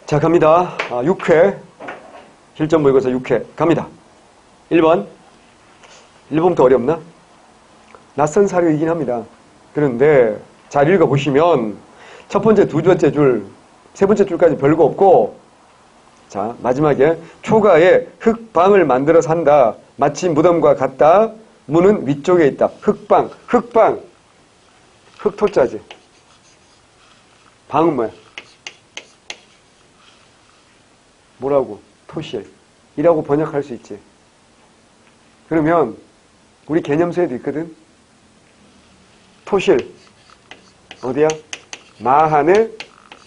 자, 갑니다. 6회. 실전 모의고사 6회. 갑니다. 1번. 1번부터 어렵나? 낯선 사료이긴 합니다. 그런데 잘 읽어보시면 첫 번째, 두 번째 줄, 세 번째 줄까지 별거 없고, 자, 마지막에 초가에 흙방을 만들어서 한다. 마치 무덤과 같다. 문은 위쪽에 있다. 흙방, 흙방. 흙토자지. 방은 뭐야? 뭐라고? 토실이라고 번역할 수 있지. 그러면 우리 개념서에도 있거든. 토실 어디야? 마한의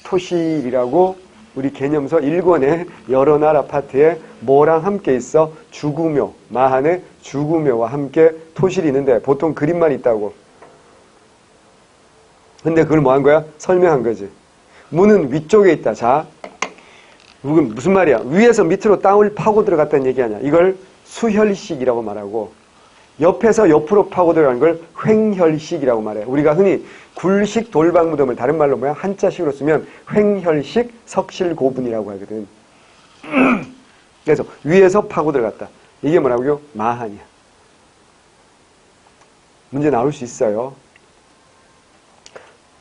토실이라고 우리 개념서 1권에 여러 나라 파트에 뭐랑 함께 있어? 주구묘, 마한의 주구묘와 함께 토실이 있는데 보통 그림만 있다고. 근데 그걸 뭐 한 거야? 설명한 거지. 문은 위쪽에 있다. 자, 무슨 말이야? 위에서 밑으로 땅을 파고 들어갔다는 얘기 아니야. 이걸 수혈식이라고 말하고, 옆에서 옆으로 파고 들어가는 걸 횡혈식이라고 말해. 우리가 흔히 굴식 돌방무덤을 다른 말로 뭐야? 한자식으로 쓰면 횡혈식 석실고분이라고 하거든. 그래서 위에서 파고 들어갔다. 이게 뭐라고요? 마한이야. 문제 나올 수 있어요.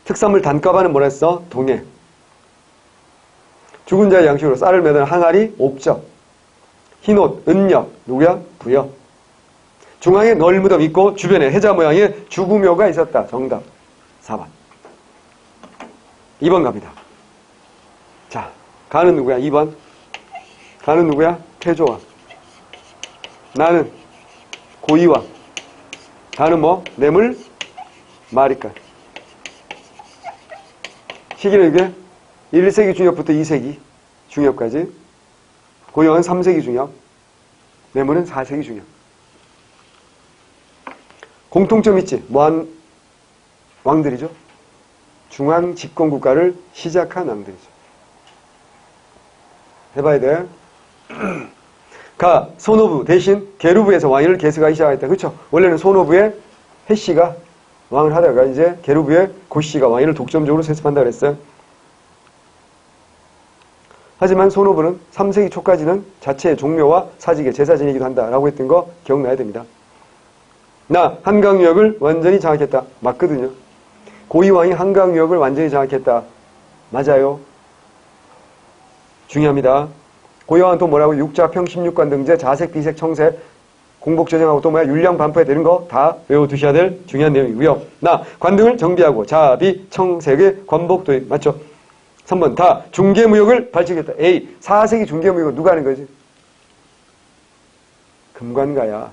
특산물 단가반은 뭐라 했어? 동해. 죽은 자의 양식으로 쌀을 매던 항아리, 옥적. 흰옷, 은역, 누구야? 부역. 중앙에 널무덤 있고 주변에 해자 모양의 주구묘가 있었다. 정답 4번. 2번 갑니다. 자, 가는 누구야? 2번. 가는 누구야? 태조왕. 나는 고이왕. 가는 뭐? 뇌물, 마리간. 시기는 이게 1세기 중엽부터 2세기 중엽까지. 고이왕은 3세기 중엽. 뇌물은 4세기 중엽. 공통점 있지? 뭐한 왕들이죠? 중앙 집권국가를 시작한 왕들이죠. 해봐야 돼. 가, 소노부 대신 게르부에서 왕위를 계승하기 시작했다. 그렇죠? 원래는 소노부의 해씨가 왕을 하다가 이제 게르부의 고씨가 왕위를 독점적으로 세습한다 그랬어요. 하지만 소노부는 3세기 초까지는 자체의 종묘와 사직의 제사 지내기도 한다라고 했던 거 기억나야 됩니다. 나 한강유역을 완전히 장악했다. 맞거든요. 고이왕이 한강유역을 완전히 장악했다. 맞아요. 중요합니다. 고이왕은 또 뭐라고? 육자평 16관 등제 자색 비색 청색 공복조정하고 또 뭐야? 율량 반포에 되는 거 다 외워두셔야 될 중요한 내용이고요. 나 관등을 정비하고 자비 청색의 관복도에 맞죠? 3번 다 중개무역을 발전했다. A 4세기 중개무역은 누가 하는 거지? 금관가야.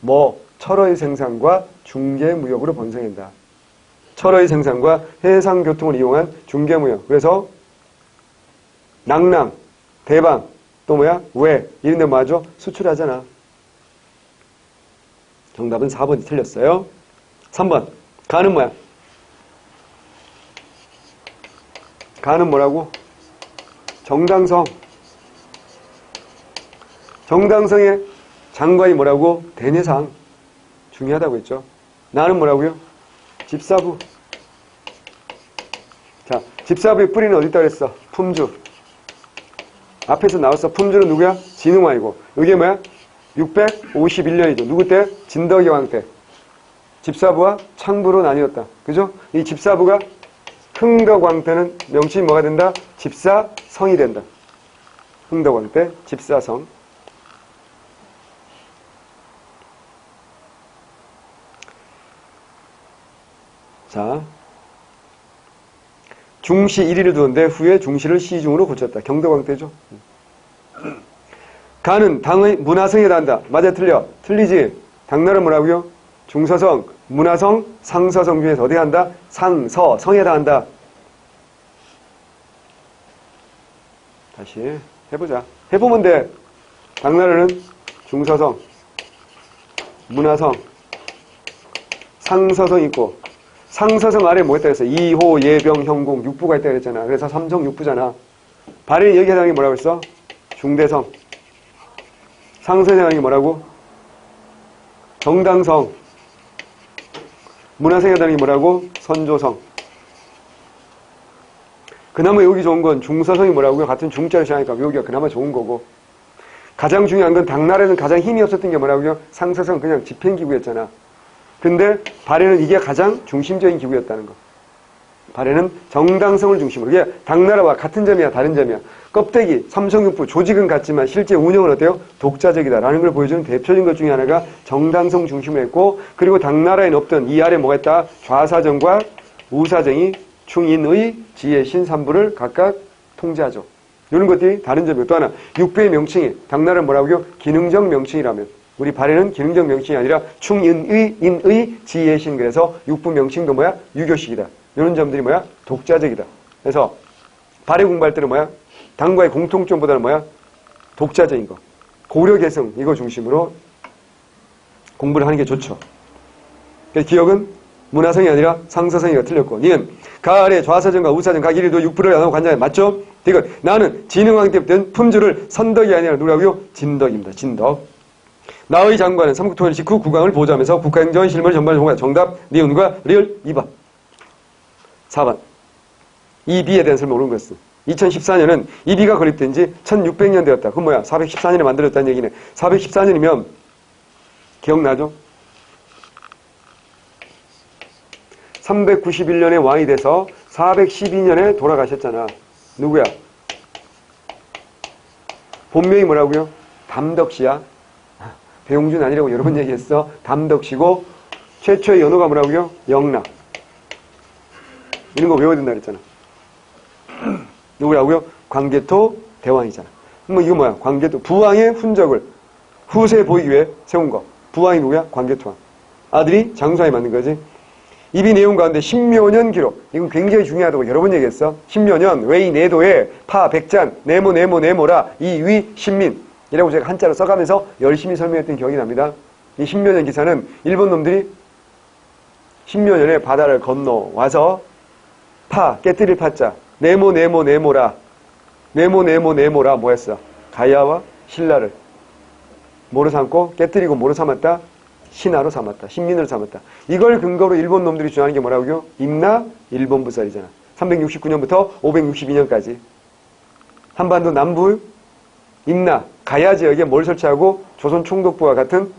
뭐 철의 생산과 중개무역으로 번성한다. 철의 생산과 해상교통을 이용한 중개무역. 그래서 낭랑, 대방, 또 뭐야? 왜? 이런 데 뭐하죠? 수출하잖아. 정답은 4번이 틀렸어요. 3번 가는 뭐야? 가는 뭐라고? 정당성. 정당성의 장관이 뭐라고? 대내상. 중요하다고 했죠. 나는 뭐라고요? 집사부. 자, 집사부의 뿌리는 어디 있다고 했어? 품주. 앞에서 나왔어. 품주는 누구야? 진흥왕이고. 이게 뭐야? 651년이죠. 누구 때? 진덕의 왕 때. 집사부와 창부로 나뉘었다. 그죠? 이 집사부가 흥덕왕 때는 명칭이 뭐가 된다? 집사성이 된다. 흥덕왕 때 집사성. 자, 중시 1위를 두었는데 후에 중시를 시중으로 고쳤다. 경덕왕 때죠. 가는 당의 문화성에 해당한다. 맞아 틀려? 틀리지? 당나라 뭐라고요? 중서성, 문화성, 상서성 중에서 어디에 한다? 상서성에 해당한다. 다시 해보자. 해보면 돼. 당나라는 중서성, 문화성, 상서성 있고 상서성 아래 뭐 했다 그랬어? 이호, 예병, 형공, 육부가 있다 그랬잖아. 그래서 삼성 육부잖아. 발인이 여기 해당이 뭐라고 했어? 중대성. 상서에 해당이 뭐라고? 정당성. 문화성에 해당이 뭐라고? 선조성. 그나마 여기 좋은 건 중서성이 뭐라고요? 같은 중자를 시작하니까 여기가 그나마 좋은 거고. 가장 중요한 건 당나라에는 가장 힘이 없었던 게 뭐라고요? 상서성 그냥 집행기구였잖아. 근데 발해는 이게 가장 중심적인 기구였다는 거. 발해는 정당성을 중심으로. 이게 당나라와 같은 점이야, 다른 점이야. 껍데기, 삼성육부, 조직은 같지만 실제 운영은 어때요? 독자적이다라는 걸 보여주는 대표적인 것 중에 하나가 정당성 중심으로 했고, 그리고 당나라에는 없던 이 아래 뭐가 있다? 좌사정과 우사정이 충인의, 지혜, 신, 삼부를 각각 통제하죠. 이런 것들이 다른 점이고, 또 하나 육부의 명칭이 당나라는 뭐라고요? 기능적 명칭이라면 우리 발해는 기능적 명칭이 아니라 충인의, 인의, 지혜, 신. 그래서 육부 명칭도 뭐야? 유교식이다. 이런 점들이 뭐야? 독자적이다. 그래서 발해 공부할 때는 뭐야? 당과의 공통점보다는 뭐야? 독자적인 거. 고려 개성 이거 중심으로 공부를 하는 게 좋죠. 그래서 기억은 문화성이 아니라 상서성이가 틀렸고, 니은 가 아래 좌사정과 우사정 각 일위도 육부를 안 하고 관장에 맞죠? 이건 나는 진흥왕 때부터 품주를 선덕이 아니라 누구라고요? 진덕입니다. 진덕. 나의 장관은 삼국통일 직후 국왕을 보좌하면서 국가행정의 실무를 전반을 공부한다. 정답 니은과 리을 2번. 4번. 이 비에 대한 설명 옳은 것은 2014년은 이 비가 건립된 지 1600년 되었다. 그건 뭐야? 414년에 만들었다는 얘기네. 414년이면 기억나죠? 391년에 왕이 돼서 412년에 돌아가셨잖아. 누구야? 본명이 뭐라고요? 담덕씨야. 배용준 아니라고 여러 번 얘기했어. 담덕씨고 최초의 연호가 뭐라고요? 영락. 이런 거 외워야 된다 그랬잖아. 누구라고요? 광개토 대왕이잖아. 뭐 이거 뭐야? 광개토 부왕의 훈적을 후세에 보이기 위해 세운 거. 부왕이 누구야? 광개토왕. 아들이 장수왕이 만든 거지. 이비 내용 가운데 십묘년 기록. 이건 굉장히 중요하다고 여러 번 얘기했어. 십묘년 외이 내도에 파 백잔 네모 네모 네모라 이위 신민 이라고 제가 한자로 써가면서 열심히 설명했던 기억이 납니다. 이 십묘년 기사는 일본 놈들이 십묘년에 바다를 건너와서 파 깨뜨릴 파자 네모 네모 네모라 네모 네모 네모라 뭐였어? 가야와 신라를 뭐로 삼고 깨뜨리고 뭐로 삼았다? 신하로 삼았다. 신민으로 삼았다. 이걸 근거로 일본 놈들이 주장하는 게 뭐라고요? 임나 일본부살이잖아. 369년부터 562년까지 한반도 남부 임나 가야 지역에 뭘 설치하고 조선 총독부와 같은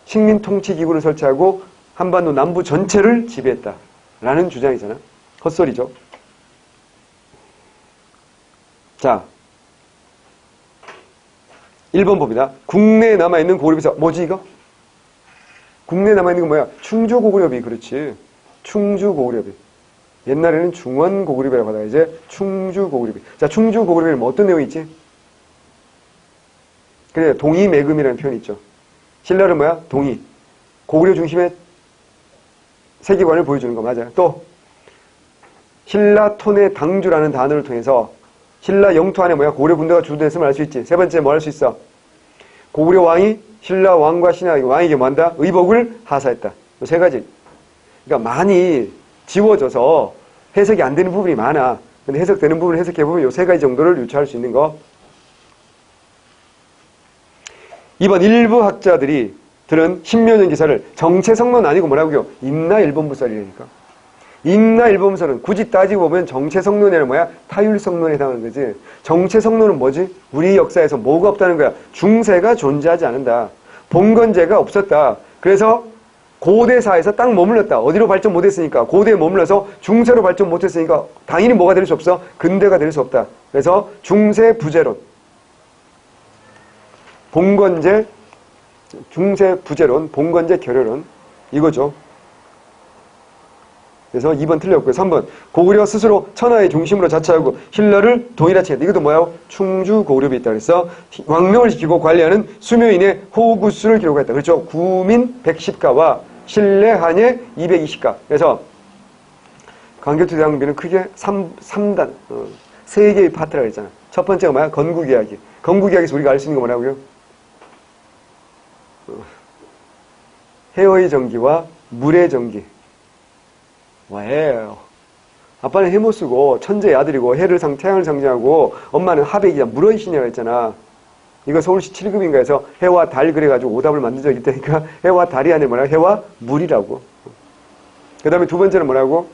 식민 통치 기구를 설치하고 한반도 남부 전체를 지배했다라는 주장이잖아. 헛소리죠. 자, 1번 봅니다. 국내에 남아있는 고구려비서 뭐지 이거? 국내에 남아있는 건 뭐야? 충주고구려비. 그렇지. 충주고구려비. 옛날에는 중원고구려비라고 하다가 이제 충주고구려비. 자, 충주고구려비는 뭐 어떤 내용이 있지? 그래, 동의매금이라는 표현이 있죠. 신라는 뭐야? 동의. 고구려 중심의 세계관을 보여주는 거 맞아요. 또 신라토내 당주라는 단어를 통해서 신라 영토 안에 뭐야? 고구려 군대가 주둔했음을 알 수 있지. 세 번째 뭐 할 수 있어? 고구려 왕이 신라 왕과 신하 왕에게 뭐 한다? 의복을 하사했다. 세 가지. 그러니까 많이 지워져서 해석이 안 되는 부분이 많아. 근데 해석되는 부분을 해석해보면 이 세 가지 정도를 유추할 수 있는 거. 이번 일부 학자들이 들은 십묘년 기사를 정체성론 아니고 뭐라고요? 임나 일본부살이라니까. 임나 일본부살은 굳이 따지고 보면 정체성론이 아니라 뭐야? 타율성론에 해당하는 거지. 정체성론은 뭐지? 우리 역사에서 뭐가 없다는 거야? 중세가 존재하지 않는다. 봉건제가 없었다. 그래서 고대사에서 딱 머물렀다. 어디로 발전 못했으니까. 고대에 머물러서 중세로 발전 못했으니까 당연히 뭐가 될 수 없어? 근대가 될 수 없다. 그래서 중세 부재론. 봉건제, 중세 부재론, 봉건제 결여론. 이거죠. 그래서 2번 틀렸고요. 3번. 고구려 스스로 천하의 중심으로 자처하고 신라를 동일하게 했다. 이것도 뭐야? 충주 고구려비 있다. 그래서 왕명을 지키고 관리하는 수묘인의 호구수를 기록했다. 그렇죠? 구민 110가와 신뢰 한예 220가. 그래서 광개토 대왕비는 크게 3단, 3개의 파트라고 했잖아. 첫 번째가 뭐야? 건국이야기. 건국이야기에서 우리가 알 수 있는 거 뭐라고요? 해의 정기와 물의 정기. 해. 아빠는 해 못 쓰고 천재의 아들이고 태양을 상징하고 엄마는 하백이야 물의 신이라고 했잖아. 이거 서울시 7급인가 해서 해와 달 그래가지고 오답을 만든 적이 있다니까. 해와 달이 아니라 뭐라고? 해와 물이라고. 그 다음에 두 번째는 뭐라고?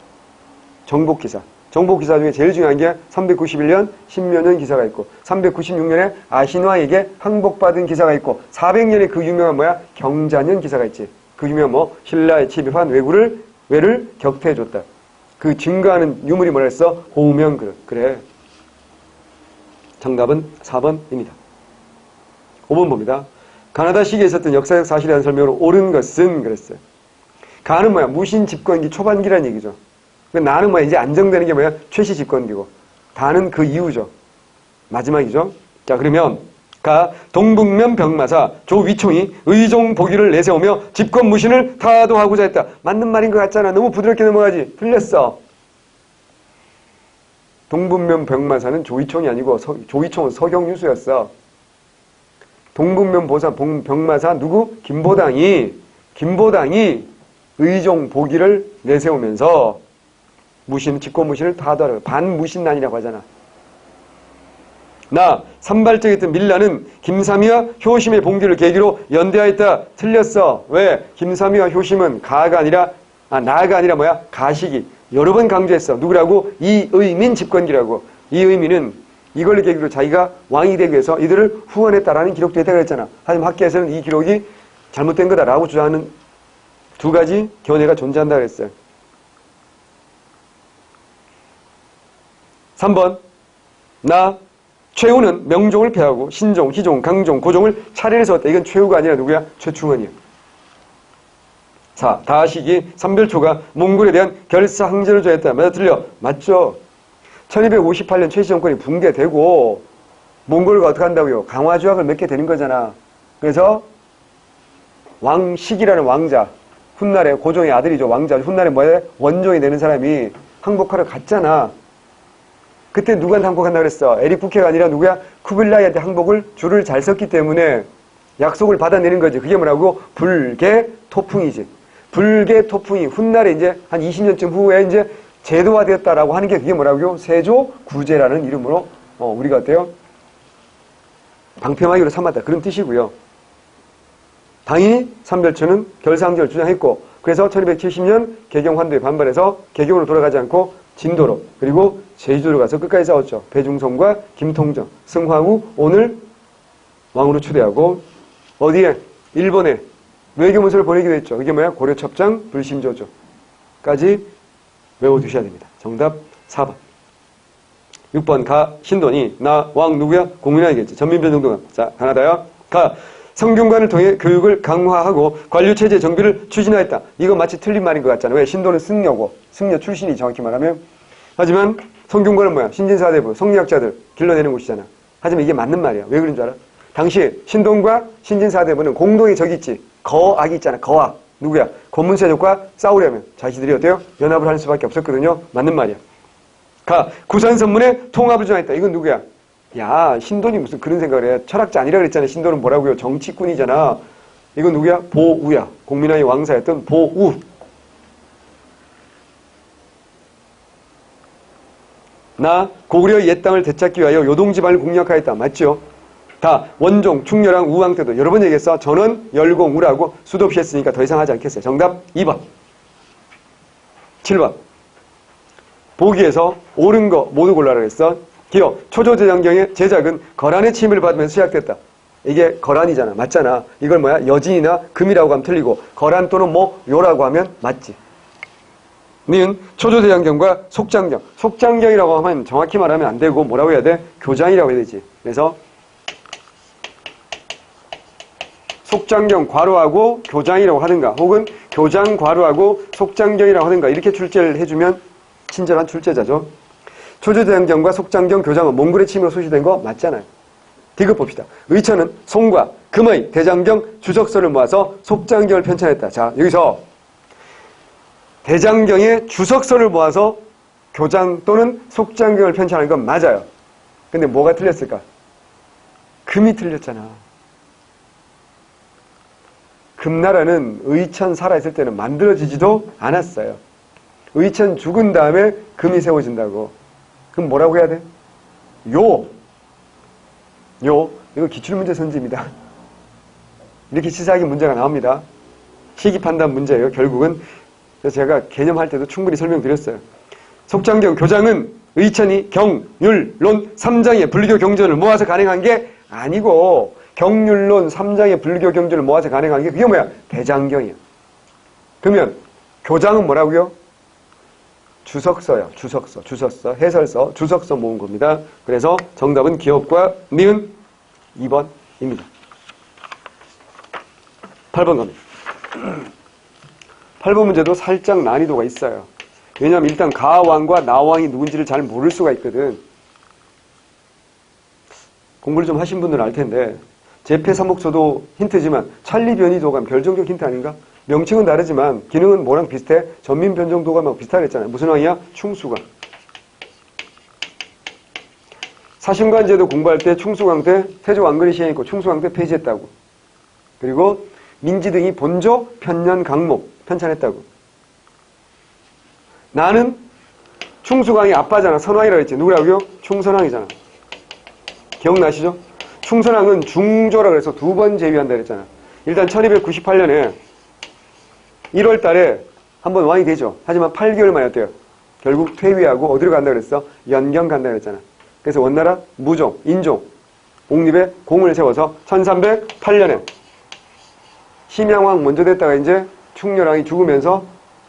정복기사. 정복 기사 중에 제일 중요한 게 391년 신묘년 기사가 있고 396년에 아신화에게 항복받은 기사가 있고 400년에 그 유명한 뭐야? 경자년 기사가 있지. 그 유명한 뭐 신라에 침입한 왜를 격퇴해줬다. 그 증거하는 유물이 뭐라 했어? 호명그릇. 그래. 정답은 4번입니다. 5번 봅니다. 가나다 시기에 있었던 역사적 사실에 대한 설명으로 옳은 것은 그랬어요. 가는 뭐야? 무신 집권기 초반기라는 얘기죠. 나는 뭐야? 이제 안정되는 게 뭐야? 최씨 집권기고. 다는 그 이후죠. 마지막이죠. 자, 그러면 가 동북면 병마사 조위총이 의종 보기를 내세우며 집권 무신을 타도하고자 했다. 맞는 말인 것 같잖아. 너무 부드럽게 넘어가지. 틀렸어. 동북면 병마사는 조위총이 아니고 조위총은 서경유수였어. 동북면 병마사 누구? 김보당이 의종 보기를 내세우면서 집권 무신을 타도하라. 반무신난이라고 하잖아. 산발적이었던 밀라는 김삼위와 효심의 봉기를 계기로 연대하였다. 틀렸어. 왜? 김삼위와 효심은 나가 아니라 뭐야? 가시기. 여러 번 강조했어. 누구라고? 이의민 집권기라고. 이의민은 이걸 계기로 자기가 왕이 되기 위해서 이들을 후원했다라는 기록도 있다고 했잖아. 하지만 학계에서는 이 기록이 잘못된 거다라고 주장하는 두 가지 견해가 존재한다고 했어요. 3번. 최후는 명종을 폐하고 신종, 희종, 강종, 고종을 차례를 세웠다. 이건 최후가 아니라 누구야? 최충원이야. 4. 다시기 삼별초가 몽골에 대한 결사항전을 조했다. 맞아? 틀려? 맞죠? 1258년 최씨 정권이 붕괴되고 몽골과 어떻게 한다고요? 강화조약을 맺게 되는 거잖아. 그래서 왕식이라는 왕자, 훗날에 고종의 아들이죠. 왕자. 훗날에 뭐야? 원종이 되는 사람이 항복하러 갔잖아. 그때 누구한테 항복한다 그랬어? 에릭 부케가 아니라 누구야? 쿠빌라이한테 항복을 줄을 잘 섰기 때문에 약속을 받아내는 거지. 그게 뭐라고? 불개토풍이지. 불개토풍이 훗날에 이제 한 20년쯤 후에 이제 제도화되었다라고 하는 게 그게 뭐라고요? 세조구제라는 이름으로 우리가 어때요? 방패막이로 삼았다. 그런 뜻이고요. 당연히 삼별초는 결사항전을 주장했고 그래서 1270년 개경환도에 반발해서 개경으로 돌아가지 않고 진도로 그리고 제주도로 가서 끝까지 싸웠죠. 배중성과 김통정, 승화후 오늘 왕으로 추대하고 어디에? 일본에 외교문서를 보내기도 했죠. 그게 뭐야? 고려첩장 불신조조까지 외워두셔야 됩니다. 정답 4번. 6번 신돈이 왕 누구야? 공민왕이겠지. 전민변정동감. 자, 가나다야. 성균관을 통해 교육을 강화하고 관료체제 정비를 추진하였다. 이거 마치 틀린 말인 것 같잖아. 왜? 신도는 승려고. 승려 출신이 정확히 말하면. 하지만 성균관은 뭐야? 신진사대부, 성리학자들 길러내는 곳이잖아. 하지만 이게 맞는 말이야. 왜 그런 줄 알아? 당시 신동과 신진사대부는 공동의 적이 있지. 거악이 있잖아. 거악. 누구야? 권문세족과 싸우려면 자신들이 어때요? 연합을 할 수밖에 없었거든요. 맞는 말이야. 구산선문의 통합을 주장했다. 이건 누구야? 야, 신돈이 무슨 그런 생각을 해. 철학자 아니라 그랬잖아. 신돈은 뭐라고요? 정치꾼이잖아. 이건 누구야? 보우야. 공민왕의 왕사였던 보우. 고구려 옛 땅을 되찾기 위하여 요동지방을 공략하였다. 맞죠? 원종, 충렬왕, 우왕 때도 여러 번 얘기했어. 전원, 열공, 우라고 수도 없이 했으니까 더 이상 하지 않겠어요. 정답 2번. 7번. 보기에서 옳은 거 모두 골라라 그랬어. 기어, 초조대장경의 제작은 거란의 침입을 받으면서 시작됐다. 이게 거란이잖아. 맞잖아. 이걸 뭐야? 여진이나 금이라고 하면 틀리고 거란 또는 요라고 하면 맞지. 니은 초조대장경과 속장경. 속장경이라고 하면 정확히 말하면 안 되고 뭐라고 해야 돼? 교장이라고 해야 되지. 그래서 속장경 괄호하고 교장이라고 하든가 혹은 교장 괄호하고 속장경이라고 하든가 이렇게 출제를 해주면 친절한 출제자죠. 초조대장경과 속장경 교장은 몽골의 침입으로 소시된 거 맞잖아요. 디귿 봅시다. 의천은 송과 금의 대장경 주석서를 모아서 속장경을 편찬했다. 자, 여기서 대장경의 주석서를 모아서 교장 또는 속장경을 편찬하는 건 맞아요. 근데 뭐가 틀렸을까? 금이 틀렸잖아. 금나라는 의천 살아있을 때는 만들어지지도 않았어요. 의천 죽은 다음에 금이 세워진다고. 그럼 뭐라고 해야 돼? 이거 기출문제 선지입니다. 이렇게 치사하게 문제가 나옵니다. 시기 판단 문제예요. 결국은 그래서 제가 개념할 때도 충분히 설명드렸어요. 속장경 교장은 의천이 경, 율, 론 3장의 불교 경전을 모아서 간행한 게 아니고 경률론 3장의 불교 경전을 모아서 간행한 게 그게 뭐야? 대장경이야. 그러면 교장은 뭐라고요? 주석서요. 주석서, 해설서, 주석서 모은 겁니다. 그래서 정답은 기업과 니은 2번입니다. 8번 갑니다. 8번 문제도 살짝 난이도가 있어요. 왜냐하면 일단 가왕과 나왕이 누군지를 잘 모를 수가 있거든. 공부를 좀 하신 분들은 알 텐데 제패사목서도 힌트지만 천리변이도감 결정적 힌트 아닌가? 명칭은 다르지만 기능은 뭐랑 비슷해? 전민변정도감하고 비슷하게 했잖아요. 무슨 왕이야? 충수강. 사신관제도 공부할 때 충수강 때 세조 왕건이 시행했고 충수강 때 폐지했다고. 그리고 민지 등이 본조 편년 강목 편찬했다고. 나는 충수강의 아빠잖아. 선왕이라고 했지. 누구라고요? 충선왕이잖아. 기억나시죠? 충선왕은 중조라고 해서 2번 제위한다 그랬잖아. 일단 1298년에 1월 달에 한번 왕이 되죠. 하지만 8개월 만에 어때요? 결국 퇴위하고 어디로 간다 그랬어? 연경 간다 그랬잖아. 그래서 원나라 무종, 인종, 옥립에 공을 세워서 1308년에 심양왕 먼저 됐다가 이제 충렬왕이 죽으면서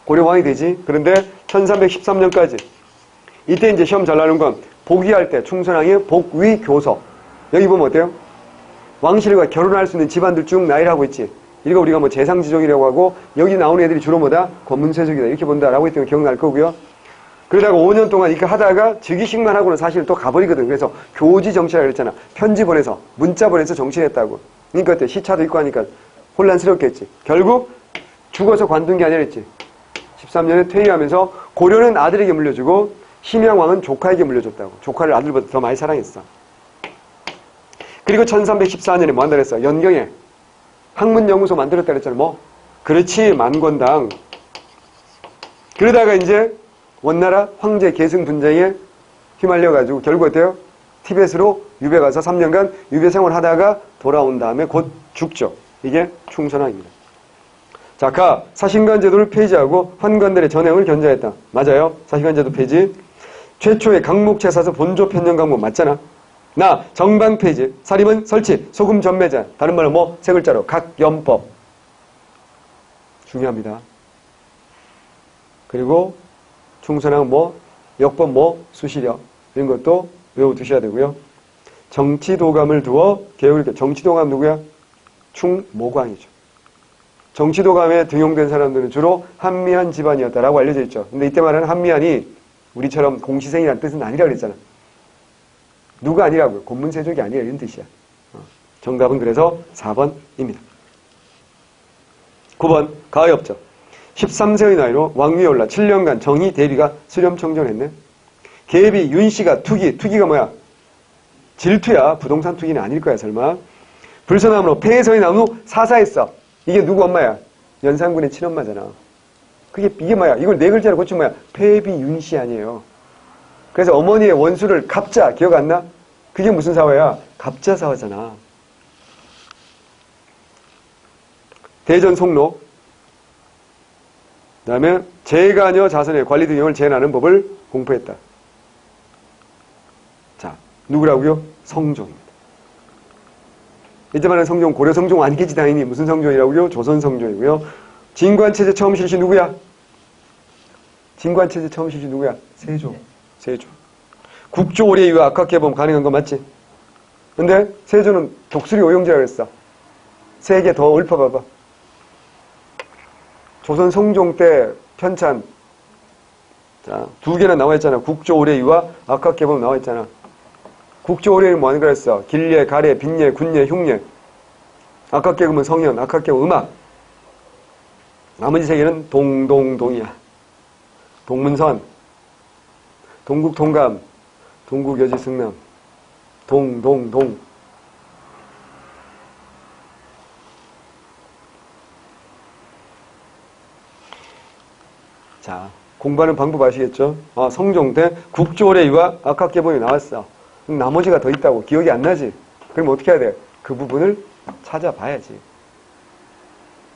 고려왕이 되지. 그런데 1313년까지 이때 이제 시험 잘 나오는 건 복위할 때 충선왕의 복위교서. 여기 보면 어때요? 왕실과 결혼할 수 있는 집안들 쭉 나열하고 있지. 이거 우리가 뭐 재상지종이라고 하고 여기 나오는 애들이 주로 뭐다? 권문세족이다 이렇게 본다라고 했던 거 기억날 거고요. 그러다가 5년 동안 이렇게 하다가 즉위식만 하고는 사실 또 가버리거든. 그래서 교지 정치라고 그랬잖아. 편지 보내서 문자 보내서 정치했다고. 그러니까 어때? 시차도 있고 하니까 혼란스럽겠지. 결국 죽어서 관둔 게 아니라 했지. 13년에 퇴위하면서 고려는 아들에게 물려주고 심양왕은 조카에게 물려줬다고. 조카를 아들보다 더 많이 사랑했어. 그리고 1314년에 뭐 한다 그랬어? 연경에 학문연구소 만들었다 그랬잖아. 뭐? 그렇지, 만권당. 그러다가 이제 원나라 황제 계승 분쟁에 휘말려가지고 결국 어때요? 티벳으로 유배 가서 3년간 유배 생활하다가 돌아온 다음에 곧 죽죠. 이게 충선왕입니다. 자, 가 사신관 제도를 폐지하고 환관들의 전행을 견제했다. 맞아요. 사신관 제도 폐지. 최초의 강목제사서 본조 편년 강목 맞잖아. 나 정방 폐지, 사림은 설치, 소금 전매자. 다른 말로 뭐? 세 글자로 각염법. 중요합니다. 그리고 충선왕 뭐? 역법 뭐? 수시력. 이런 것도 외워두셔야 되고요. 정치도감을 두어 개혁을. 정치도감 누구야? 충모광이죠. 정치도감에 등용된 사람들은 주로 한미한 집안이었다라고 알려져 있죠. 근데 이때 말하는 한미한이 우리처럼 공시생이라는 뜻은 아니라 그랬잖아. 누가 아니라고요? 권문세족이 아니라 이런 뜻이야. 정답은 그래서 4번입니다. 9번 가의업적. 13세의 나이로 왕위에 올라 7년간 정희 대비가 수렴청정했네. 계비 윤씨가 투기가 뭐야? 질투야. 부동산 투기는 아닐 거야 설마. 불서나무로 폐해서의 나무 사사했어. 이게 누구 엄마야? 연산군의 친엄마잖아. 이게 뭐야? 이걸 네 글자로 고치면 뭐야? 폐비 윤씨 아니에요. 그래서 어머니의 원수를 갑자, 기억 안 나? 그게 무슨 사화야? 갑자사화잖아. 대전 송로. 그 다음에 재가녀 자손의 관리 등용을 제한하는 법을 공포했다. 자, 누구라고요? 성종입니다. 이때 말하는 성종, 고려 성종 아니겠지 당연히. 무슨 성종이라고요? 조선 성종이고요. 진관체제 처음 실시 누구야? 진관체제 처음 실시 누구야? 세조. 세조. 국조 오래 이후 악학개범 가능한 거 맞지? 근데 세조는 독수리 오용제라고 했어. 세 개 더 읊어봐봐. 조선 성종 때 편찬. 자, 2개나 나와 있잖아. 국조 오래 이후와 악학개범 나와 있잖아. 국조 오래는 뭐 하는 거랬어? 길예, 가래, 빈예, 군예, 흉예. 악학개범은 성현, 악학개범 음악. 나머지 세 개는 동이야. 동문선, 동국통감, 동국여지승남, 동. 자, 공부하는 방법 아시겠죠? 성종 때 국조례위와 악학개범이 나왔어. 나머지가 더 있다고. 기억이 안 나지? 그럼 어떻게 해야 돼? 그 부분을 찾아봐야지.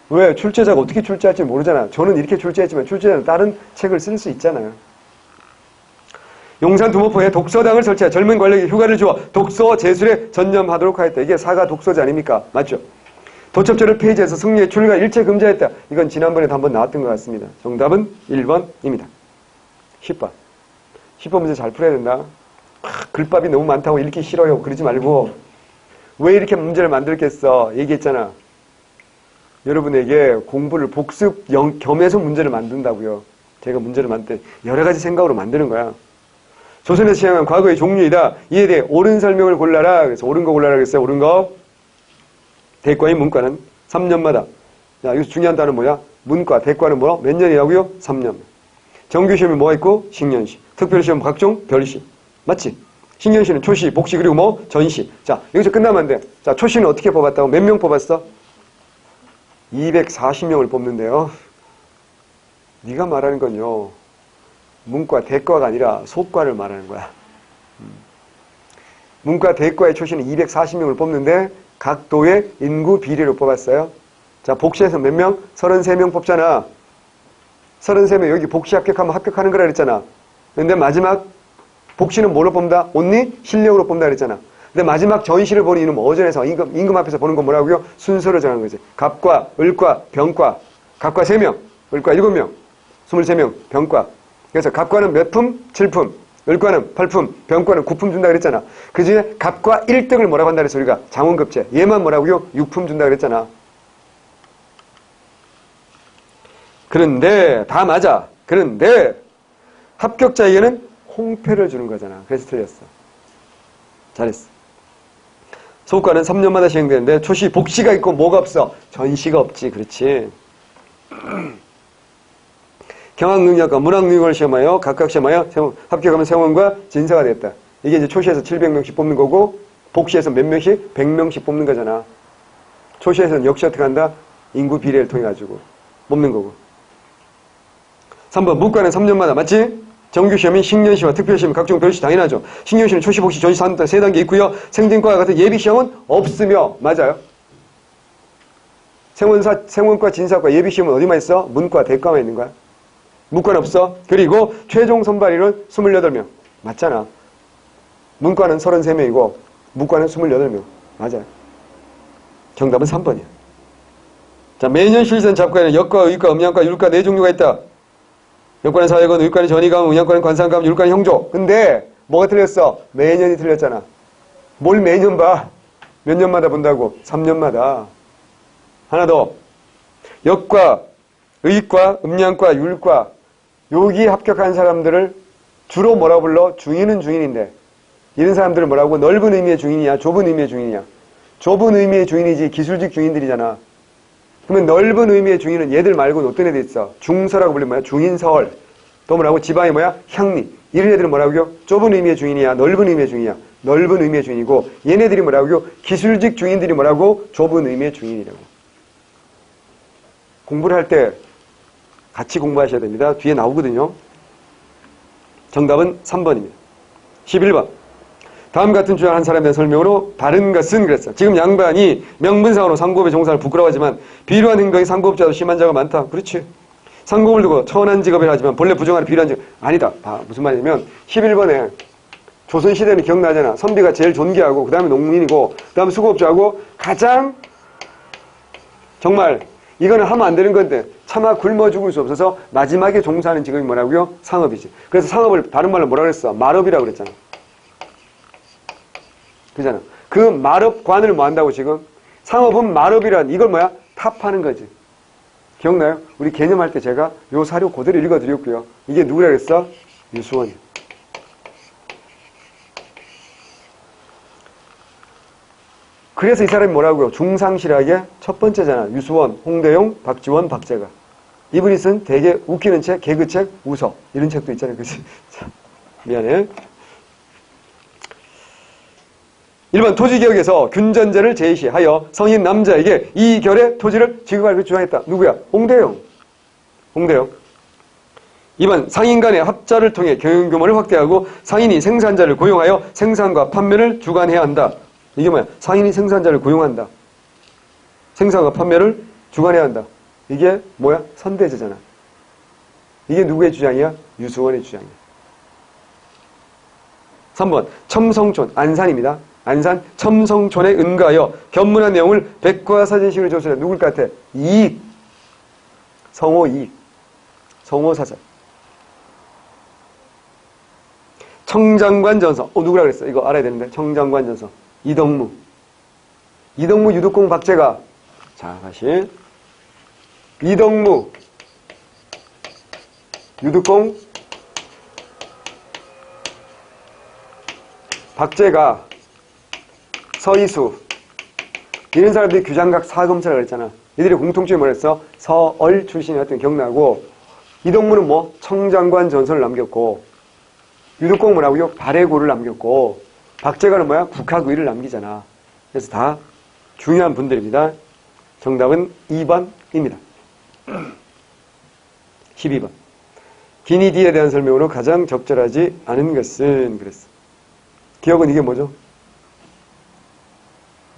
왜? 출제자가 어떻게 출제할지 모르잖아. 저는 이렇게 출제했지만 출제자는 다른 책을 쓸 수 있잖아요. 용산 두모포에 독서당을 설치해 젊은 관리에게 휴가를 주어 독서 제술에 전념하도록 하였다. 이게 사가 독서제 아닙니까? 맞죠? 도첩제를 폐지해서 승리의 출가 일체 금지했다. 이건 지난번에도 한번 나왔던 것 같습니다. 정답은 1번입니다. 10번. 10번 문제 잘 풀어야 된다. 글밥이 너무 많다고 읽기 싫어요. 그러지 말고 왜 이렇게 문제를 만들겠어? 얘기했잖아. 여러분에게 공부를 복습 겸해서 문제를 만든다고요. 제가 문제를 만들 때 여러 가지 생각으로 만드는 거야. 조선에서 시행한 과거의 종류이다. 이에 대해 옳은 설명을 골라라. 그래서 옳은 거 골라라 그랬어요. 옳은 거. 대과인 문과는 3년마다. 자, 여기서 중요한 단어는 뭐야? 문과, 대과는 뭐야? 몇 년이라고요? 3년. 정규시험이 뭐가 있고? 식년시. 특별시험 각종 별시. 맞지? 식년시는 초시, 복시, 그리고 뭐? 전시. 자, 여기서 끝나면 안 돼. 자, 초시는 어떻게 뽑았다고? 몇 명 뽑았어? 240명을 뽑는데요. 네가 말하는 건요. 문과, 대과가 아니라 소과를 말하는 거야. 문과, 대과의 초시는 240명을 뽑는데 각 도의 인구 비례로 뽑았어요. 자, 복시에서 몇 명? 33명 뽑잖아. 33명 여기 복시 합격하면 합격하는 거라 그랬잖아. 근데 마지막 복시는 뭐로 뽑는다? 온리 실력으로 뽑는다 그랬잖아. 근데 마지막 전시를 보는 이유는 어전에서 임금 앞에서 보는 건 뭐라고요? 순서를 정한 거지. 갑과, 을과, 병과. 갑과 3명, 을과 7명, 23명, 병과. 그래서 갑과는 몇 품? 7품. 을과는 8품, 병과는 9품 준다 그랬잖아. 그 중에 갑과 1등을 뭐라고 한다 그랬어, 우리가? 장원급제. 얘만 뭐라고요? 6품 준다 그랬잖아. 그런데, 다 맞아. 그런데, 합격자에게는 홍패를 주는 거잖아. 그래서 틀렸어. 잘했어. 소과는 3년마다 시행되는데, 초시, 복시가 있고 뭐가 없어? 전시가 없지. 그렇지. 경학능력과 문학능력을 시험하여 각각 시험하여 합격하면 세원과 진사가 됐다. 이게 이제 초시에서 700명씩 뽑는 거고 복시에서 몇 명씩? 100명씩 뽑는 거잖아. 초시에서는 역시 어떻게 한다? 인구 비례를 통해 가지고 뽑는 거고. 3번 문과는 3년마다 맞지? 정규시험인 식년시와 특별시험 각종 별시 당연하죠. 식년시는 초시, 복시, 전시 3단계 있고요. 생진과와 같은 예비시험은 없으며 맞아요. 생원과 진사과 예비시험은 어디만 있어? 문과, 대과만 있는 거야. 문과는 없어. 그리고 최종 선발인은 28명. 맞잖아. 문과는 33명이고 문과는 28명. 맞아요. 정답은 3번이야. 자, 매년 실전 잡과에는 역과, 의과, 음양과, 율과 4종류가 있다. 역과는 사회관, 의과는 전이감, 음양과는 관상감, 율과는 형조. 근데 뭐가 틀렸어? 매년이 틀렸잖아. 뭘 매년 봐? 몇 년마다 본다고? 3년마다. 하나 더. 역과, 의과, 음양과, 율과 여기 합격한 사람들을 주로 뭐라고 불러? 중인은 중인인데 이런 사람들을 뭐라고? 넓은 의미의 중인이야? 좁은 의미의 중인이야? 좁은 의미의 중인이지 기술직 중인들이잖아. 그러면 넓은 의미의 중인은 얘들 말고는 어떤 애들 있어? 중서라고 불리면 뭐야? 중인서울. 또 뭐라고? 지방이 뭐야? 향리. 이런 애들은 뭐라고요? 좁은 의미의 중인이야? 넓은 의미의 중인이야? 넓은 의미의 중인이고 얘네들이 뭐라고요? 기술직 중인들이 뭐라고? 좁은 의미의 중인이라고. 공부를 할 때 같이 공부하셔야 됩니다. 뒤에 나오거든요. 정답은 3번입니다. 11번. 다음 같은 주장 한 사람에 대한 설명으로 다른 것은 그랬어. 지금 양반이 명분상으로 상고업의 종사를 부끄러워하지만 비료한 행동이 상고업자도 심한 자가 많다. 그렇지. 상고업을 두고 천한 직업이라 하지만 본래 부정하는 비료한 직업 아니다. 무슨 말이냐면 11번에 조선시대는 기억나잖아. 선비가 제일 존귀하고 그 다음에 농민이고 그 다음에 수고업자하고 가장 정말 이거는 하면 안 되는 건데 차마 굶어 죽을 수 없어서 마지막에 종사하는 직업이 뭐라고요? 상업이지. 그래서 상업을 다른 말로 뭐라 그랬어? 말업이라고 그랬잖아. 그잖아. 그 말업관을 뭐 한다고 지금? 상업은 말업이란 이걸 뭐야? 탑하는 거지. 기억나요? 우리 개념할 때 제가 요 사료 그대로 읽어드렸고요. 이게 누구라 그랬어? 유수원이. 그래서 이 사람이 뭐라고요? 중상실학의 첫 번째잖아. 유수원, 홍대용, 박지원, 박재가. 이분이 쓴 되게 웃기는 책, 개그책, 웃어. 이런 책도 있잖아요. 그치? 자, 미안해. 1번 토지개혁에서 균전제를 제시하여 성인 남자에게 이 결의 토지를 지급하기로 주장했다. 누구야? 홍대용. 홍대용. 2번 상인 간의 합자를 통해 경영규모를 확대하고 상인이 생산자를 고용하여 생산과 판매를 주관해야 한다. 이게 뭐야? 상인이 생산자를 고용한다. 생산과 판매를 주관해야 한다. 이게 뭐야? 선대제잖아. 이게 누구의 주장이야? 유수원의 주장이야. 3번 첨성촌, 안산입니다. 안산 첨성촌에 은가하여 견문한 내용을 백과사전식으로 조술해. 누굴 것 같아? 이익. 성호 이익. 성호 사설. 청장관 전서. 누구라 그랬어? 이거 알아야 되는데. 청장관 전서. 이덕무. 이덕무, 유독공, 박제가. 자, 다시. 이덕무, 유독공, 박제가, 서이수. 이런 사람들이 규장각 사검사라고 그랬잖아. 이들이 공통점이 뭐랬어? 서얼 출신이었던 기억나고, 이덕무는 뭐? 청장관 전서를 남겼고, 유독공 뭐라고요? 발해고를 남겼고, 박제가는 뭐야? 국학의를 남기잖아. 그래서 다 중요한 분들입니다. 정답은 2번입니다. 12번. 기니디에 대한 설명으로 가장 적절하지 않은 것은 그랬어. 기억은 이게 뭐죠?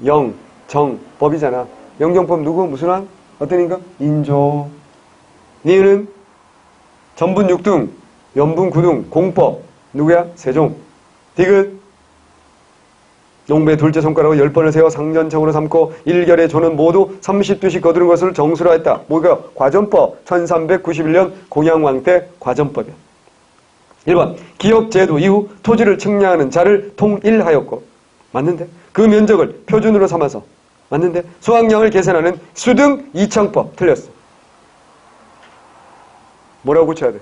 영, 정, 법이잖아. 영정법 누구? 무슨 왕? 어떤 인가? 인조. 니은은 전분 6등, 연분 9등, 공법. 누구야? 세종. 디귿. 농부의 둘째 손가락으로 10번을 세워 상전청으로 삼고 일결의 조는 모두 30두씩 거두는 것을 정수로 했다. 뭐가? 과전법. 1391년 공양왕 때 과전법이야. 1번. 기역제도 이후 토지를 측량하는 자를 통일하였고. 맞는데? 그 면적을 표준으로 삼아서. 맞는데? 수확량을 계산하는 수등 이창법. 틀렸어. 뭐라고 고쳐야 돼?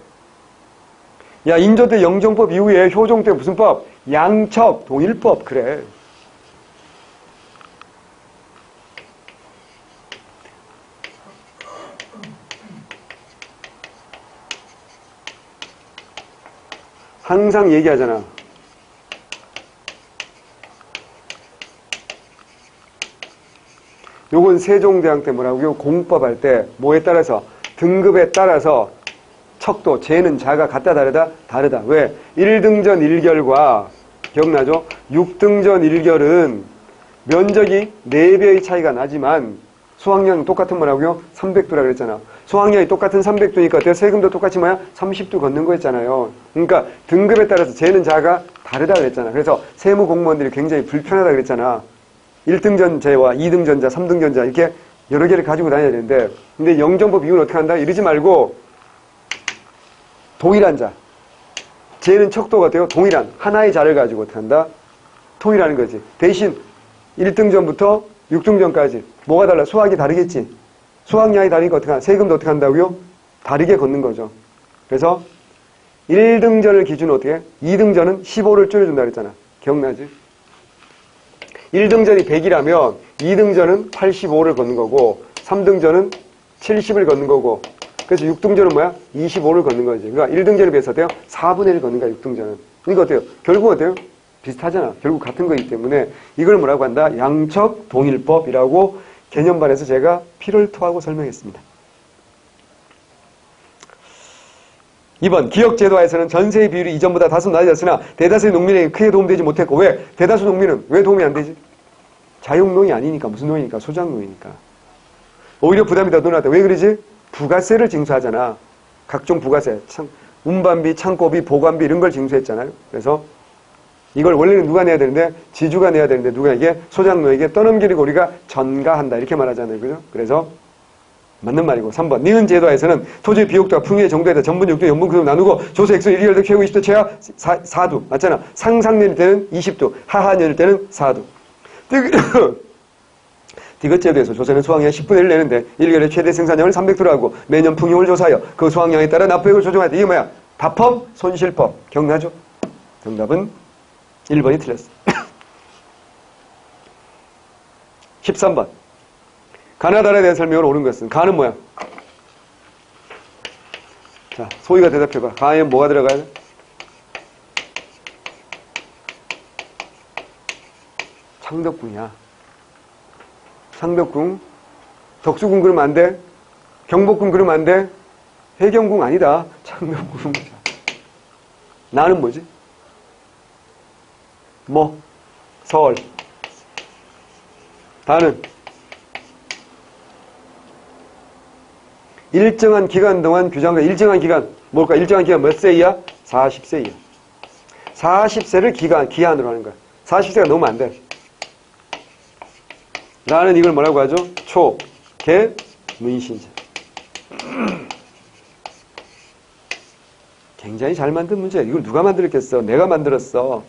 야, 인조 때 영정법 이후에 효종 때 무슨 법? 양척 동일법. 그래. 항상 얘기하잖아. 요건 세종대왕 때 뭐라고요? 공법 할 때 뭐에 따라서? 등급에 따라서 척도, 재는 자가 같다 다르다? 다르다. 왜? 1등전 1결과 기억나죠? 6등전 1결은 면적이 4배의 차이가 나지만 수확량 똑같은 뭐라고요? 300두라 그랬잖아. 수확량이 똑같은 300두니까 어때요? 세금도 똑같이 뭐야? 30두 걷는 거였잖아요. 그러니까 등급에 따라서 재는 자가 다르다 그랬잖아. 그래서 세무 공무원들이 굉장히 불편하다 그랬잖아. 1등전제와 2등전자, 3등전자 이렇게 여러 개를 가지고 다녀야 되는데 근데 영정법 이후는 어떻게 한다? 이러지 말고 동일한 자. 재는 척도가 어때요? 동일한 하나의 자를 가지고 어떻게 한다? 통일하는 거지. 대신 1등전부터 6등전까지 뭐가 달라? 수학이 다르겠지. 수확량이 다르니까 어떻게 한다? 세금도 어떻게 한다고요? 다르게 걷는 거죠. 그래서 1등전을 기준으로 어떻게 해? 2등전은 15를 줄여준다 그랬잖아. 기억나지? 1등전이 100이라면 2등전은 85를 걷는 거고 3등전은 70을 걷는 거고 그래서 6등전은 뭐야? 25를 걷는 거지. 그러니까 1등전에 비해서 어때요? 4분의 1을 걷는 거야, 6등전은. 그러니까 어때요? 결국 어때요? 비슷하잖아. 결국 같은 거이기 때문에 이걸 뭐라고 한다? 양척 동일법이라고 개념반에서 제가 피를 토하고 설명했습니다. 2번. 기역제도화에서는 전세의 비율이 이전보다 다소 낮아졌으나 대다수의 농민에게 크게 도움되지 못했고 왜? 대다수 농민은 왜 도움이 안 되지? 자영농이 아니니까. 무슨 농이니까? 소작농이니까. 오히려 부담이 더 늘어났다. 왜 그러지? 부가세를 징수하잖아. 각종 부가세. 운반비, 창고비, 보관비 이런 걸 징수했잖아요. 그래서 이걸 원래는 누가 내야 되는데 지주가 내야 되는데 누가에게? 소작농에게 떠넘기고 우리가 전가한다. 이렇게 말하잖아요. 그죠? 그래서 맞는 말이고 3번. 니은 제도에서는 토지의 비옥도와 풍요의 정도에 따라 전분 6도, 연분 9도 나누고 조세 액수 1개월도 최고 20도 최하 4두. 맞잖아. 상상년일 때는 20두, 하하년일 때는 4두. 디귿 제도에서 조세는 수확량 10분의 1 내는데 1개월에 최대 생산량을 300두로 하고 매년 풍요를 조사하여 그 수확량에 따라 납부액을 조정하다. 이게 뭐야? 다법, 손실법. 기억나죠? 정답은 1번이 틀렸어. 13번. 가나다라에 대한 설명을 옳은 것은 가는 뭐야? 자, 소희가 대답해봐. 가에 뭐가 들어가야 돼? 창덕궁이야. 창덕궁. 덕수궁 그러면 안 돼. 경복궁 그러면 안 돼. 해경궁 아니다. 창덕궁. 나는 뭐지? 뭐? 서울. 다는 일정한 기간 동안 규정과 일정한 기간 뭘까? 일정한 기간 몇 세이야? 40세이야. 40세를 기한으로 하는 거야. 40세가 넘으면 안 돼. 라는 이걸 뭐라고 하죠? 초계문신제. 굉장히 잘 만든 문제야. 이걸 누가 만들었겠어? 내가 만들었어.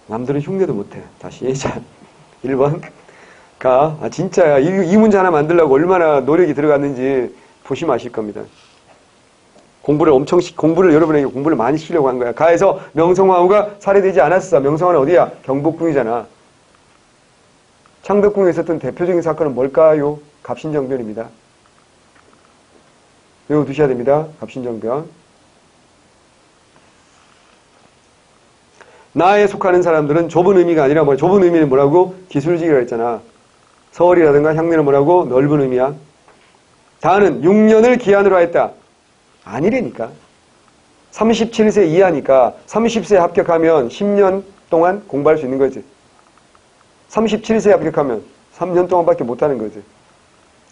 남들은 흉내도 못해. 다시. 자, 1번. 진짜야. 이 문제 하나 만들려고 얼마나 노력이 들어갔는지 보시면 아실 겁니다. 공부를 여러분에게 공부를 많이 시키려고 한 거야. 가에서 명성황후가 살해되지 않았어. 명성황후는 어디야? 경복궁이잖아. 창덕궁에 있었던 대표적인 사건은 뭘까요? 갑신정변입니다. 외워두셔야 됩니다. 갑신정변. 나에 속하는 사람들은 좁은 의미가 아니라 좁은 의미는 뭐라고? 기술직이라고 했잖아. 서울이라든가 향내는 뭐라고? 넓은 의미야. 다는 6년을 기한으로 하였다. 아니라니까. 37세 이하니까 30세에 합격하면 10년 동안 공부할 수 있는 거지. 37세에 합격하면 3년 동안밖에 못하는 거지.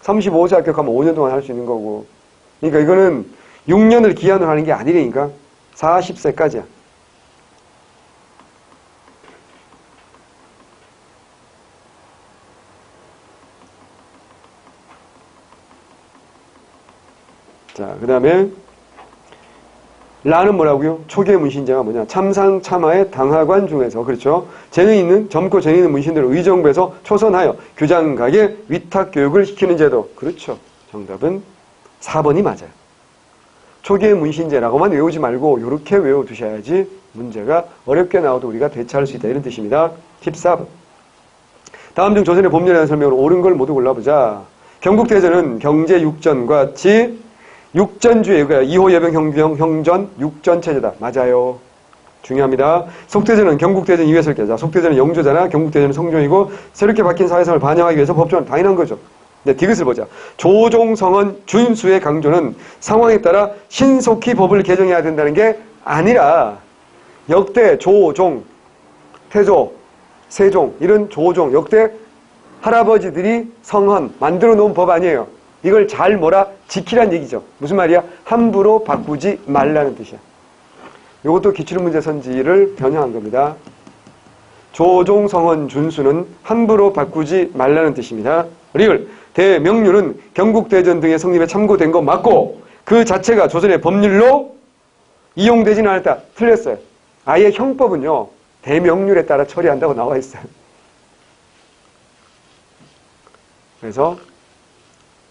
35세 합격하면 5년 동안 할 수 있는 거고. 그러니까 이거는 6년을 기한으로 하는 게 아니라니까. 40세까지야. 자, 그 다음에 라는 뭐라고요? 초계문신제가 뭐냐? 참상참하의 당하관 중에서, 그렇죠? 젊고 재능 있는 문신들을 의정부에서 초선하여 교장각에 위탁교육을 시키는 제도. 그렇죠. 정답은 4번이 맞아요. 초계문신제라고만 외우지 말고 이렇게 외워두셔야지 문제가 어렵게 나와도 우리가 대처할 수 있다. 이런 뜻입니다. 14번. 다음 중 조선의 법률에 대한 설명으로 옳은 걸 모두 골라보자. 경국대전은 경제육전과 같이 육전주의가 2호 예병 형전 육전체제다. 맞아요. 중요합니다. 속대전은 경국대전 이후에 설계자. 속대전은 영조잖아. 경국대전은 성종이고 새롭게 바뀐 사회상을 반영하기 위해서 법조는 당연한 거죠. 네, 디귿을 보자. 조종성언 준수의 강조는 상황에 따라 신속히 법을 개정해야 된다는 게 아니라 역대 조종, 태조, 세종 이런 조종 역대 할아버지들이 성헌 만들어 놓은 법 아니에요. 이걸 잘 지키란 얘기죠. 무슨 말이야? 함부로 바꾸지 말라는 뜻이야. 이것도 기출문제 선지를 변형한 겁니다. 조종성헌 준수는 함부로 바꾸지 말라는 뜻입니다. 리을 대명률은 경국대전 등의 성립에 참고된 거 맞고 그 자체가 조선의 법률로 이용되지는 않았다. 틀렸어요. 아예 형법은요. 대명률에 따라 처리한다고 나와 있어요. 그래서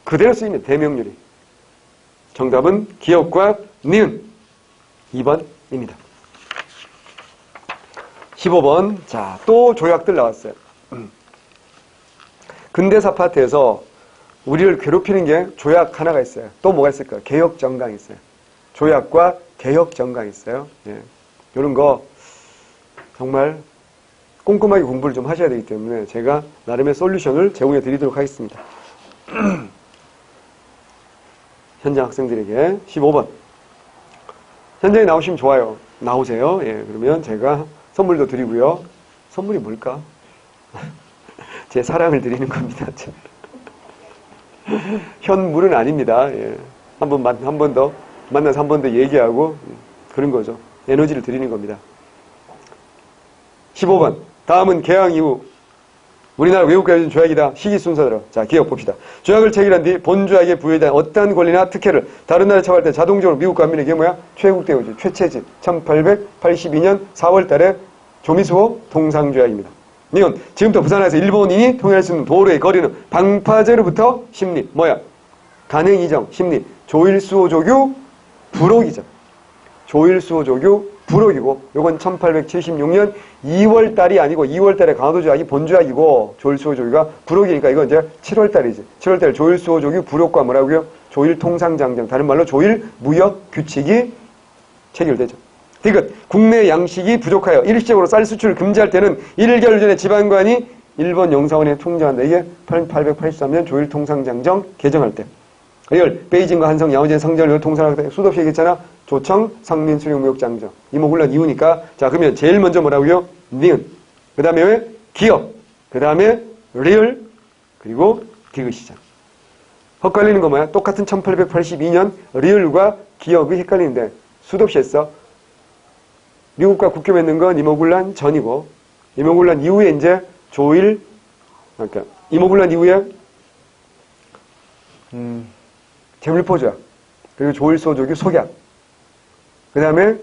그대로 쓰이면 대명률이. 정답은 기역과 니은 2번입니다. 15번. 자, 또 조약들 나왔어요. 근대사 파트에서 우리를 괴롭히는 게 조약 하나가 있어요. 또 뭐가 있을까요? 개혁정강이 있어요. 조약과 개혁정강이 있어요. 예. 이런 거 정말 꼼꼼하게 공부를 좀 하셔야 되기 때문에 제가 나름의 솔루션을 제공해 드리도록 하겠습니다. 현장 학생들에게 15번. 현장에 나오시면 좋아요. 나오세요. 예, 그러면 제가 선물도 드리고요. 선물이 뭘까? 제 사랑을 드리는 겁니다. 현물은 아닙니다. 예. 한 번 더 만나서 한 번 더 얘기하고 그런 거죠. 에너지를 드리는 겁니다. 15번. 다음은 개항 이후 우리나라 외국까지 준 조약이다. 시기 순서대로. 자, 기억 봅시다. 조약을 체결한 뒤 본조약에 부여된 어떠한 권리나 특혜를 다른 나라에 처할 때 자동적으로 미국 국민에게 뭐야? 최국대우지, 최체지. 1882년 4월 달에 조미수호 통상조약입니다. 이건 지금부터 부산에서 일본인이 통일할 수 있는 도로의 거리는 방파제로부터 10리. 뭐야? 간행이정 10리. 조일수호조교 부록이죠. 조일수호조교 부록이고 요건 1876년 2월달이 아니고 2월달에 강화도조약이 본조약이고 조일수호조교가 부록이니까 이건 이제 7월달이지. 7월달 조일수호조교 부록과 뭐라고요? 조일통상장정. 다른 말로 조일무역규칙이 체결되죠. 디귿. 국내 양식이 부족하여 일시적으로 쌀 수출을 금지할 때는 1개월 전에 지방관이 일본 영사원에 통지한다. 이게 1883년 조일통상장정 개정할 때. 리얼 베이징과 한성, 야오제, 성전을 통상할 때 수도 없이 얘기했잖아. 조청, 상민, 수령, 무역장정. 이모굴란 이후니까. 자, 그러면 제일 먼저 뭐라고요? 니은. 그 다음에 왜? 기업. 그 다음에 리얼. 그리고 디귿이잖아. 헛갈리는 거 뭐야? 똑같은 1882년 리얼과 기업이 헷갈리는데 수도 없이 했어. 미국과 국교 맺는 건 이모군란 전이고, 이모군란 이후에 이제 조일, 그러니까 이모군란 이후에 제물포조약, 그리고 조일소조기 속약, 그 다음에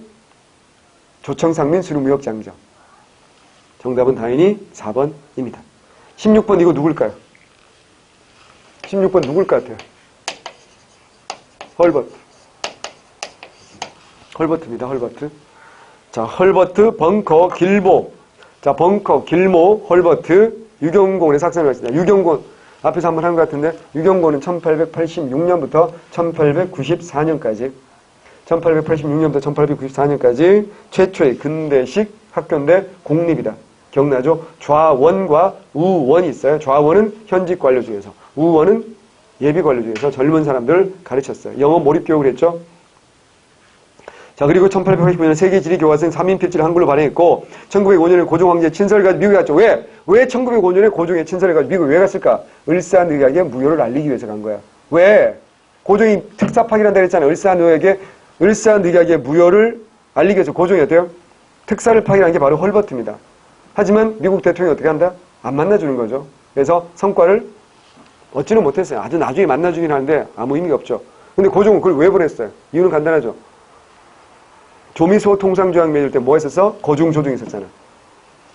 조청상민 수륙무역장정. 정답은 당연히 4번입니다. 16번 이거 누굴까요? 16번 누굴 것 같아요? 헐버트. 헐버트입니다. 헐버트. 자, 헐버트, 벙커, 길모. 자, 벙커, 길모, 헐버트, 유경곤의 삭선을 했습니다. 유경곤. 앞에서 한번 한 것 같은데, 유경곤은 1886년부터 1894년까지, 1886년부터 1894년까지 최초의 근대식 학교인데 공립이다. 기억나죠? 좌원과 우원이 있어요. 좌원은 현직 관료 중에서, 우원은 예비 관료 중에서 젊은 사람들을 가르쳤어요. 영어 몰입 교육을 했죠. 자, 그리고 1889년 세계지리교과서인 3인 필지를 한글로 발행했고, 1905년에 고종황제 친서를 가지고 미국에 갔죠. 왜 1905년에 고종의 친서를 가지고 미국에 왜 갔을까? 을사늑약의 무효를 알리기 위해서 간 거야. 왜? 고종이 특사파기란다 그랬잖아요. 을사늑약의 무효를 알리기 위해서 고종이 어때요? 특사를 파기한 게 바로 헐버트입니다. 하지만 미국 대통령이 어떻게 한다? 안 만나주는 거죠. 그래서 성과를 얻지는 못했어요. 아주 나중에 만나주긴 하는데 아무 의미가 없죠. 근데 고종은 그걸 왜 보냈어요? 이유는 간단하죠. 조미소 통상조약 맺을 때 뭐 했었어? 거중조중 있었잖아.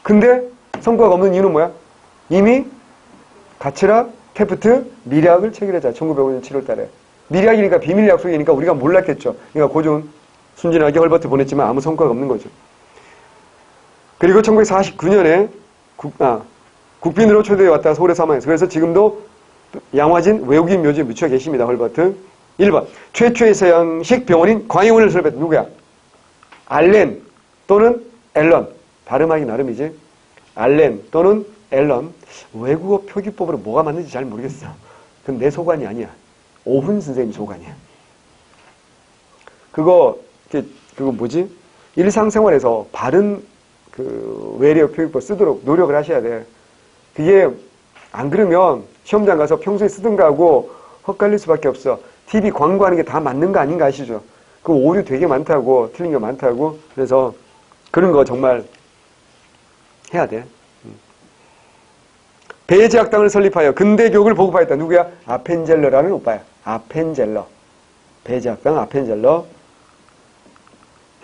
근데 성과가 없는 이유는 뭐야? 이미 가츠락, 테프트, 미략을 체결했잖아. 1905년 7월 달에. 미략이니까 비밀 약속이니까 우리가 몰랐겠죠. 그러니까 고종은 순진하게 헐버트 보냈지만 아무 성과가 없는 거죠. 그리고 1949년에 국빈으로 초대해 왔다 서울에 사망했어. 그래서 지금도 양화진 외국인 묘지에 묻혀 계십니다. 헐버트. 1번. 최초의 서양식 병원인 광해군을 설립했다. 누구야? 알렌 또는 앨런. 발음하기 나름이지. 알렌 또는 앨런. 외국어 표기법으로 뭐가 맞는지 잘 모르겠어. 그건 내 소관이 아니야. 오훈 선생님 소관이야. 그거 뭐지? 일상생활에서 바른 외래어 표기법 쓰도록 노력을 하셔야 돼. 그게 안 그러면 시험장 가서 평소에 쓰든가 하고 헛갈릴 수밖에 없어. TV 광고하는 게 다 맞는 거 아닌가 아시죠? 그 오류 되게 많다고, 틀린 거 많다고. 그래서 그런 거 정말 해야 돼. 배제학당을 설립하여 근대 교육을 보급하였다. 누구야? 아펜젤러라는 오빠야. 아펜젤러. 배제학당 아펜젤러.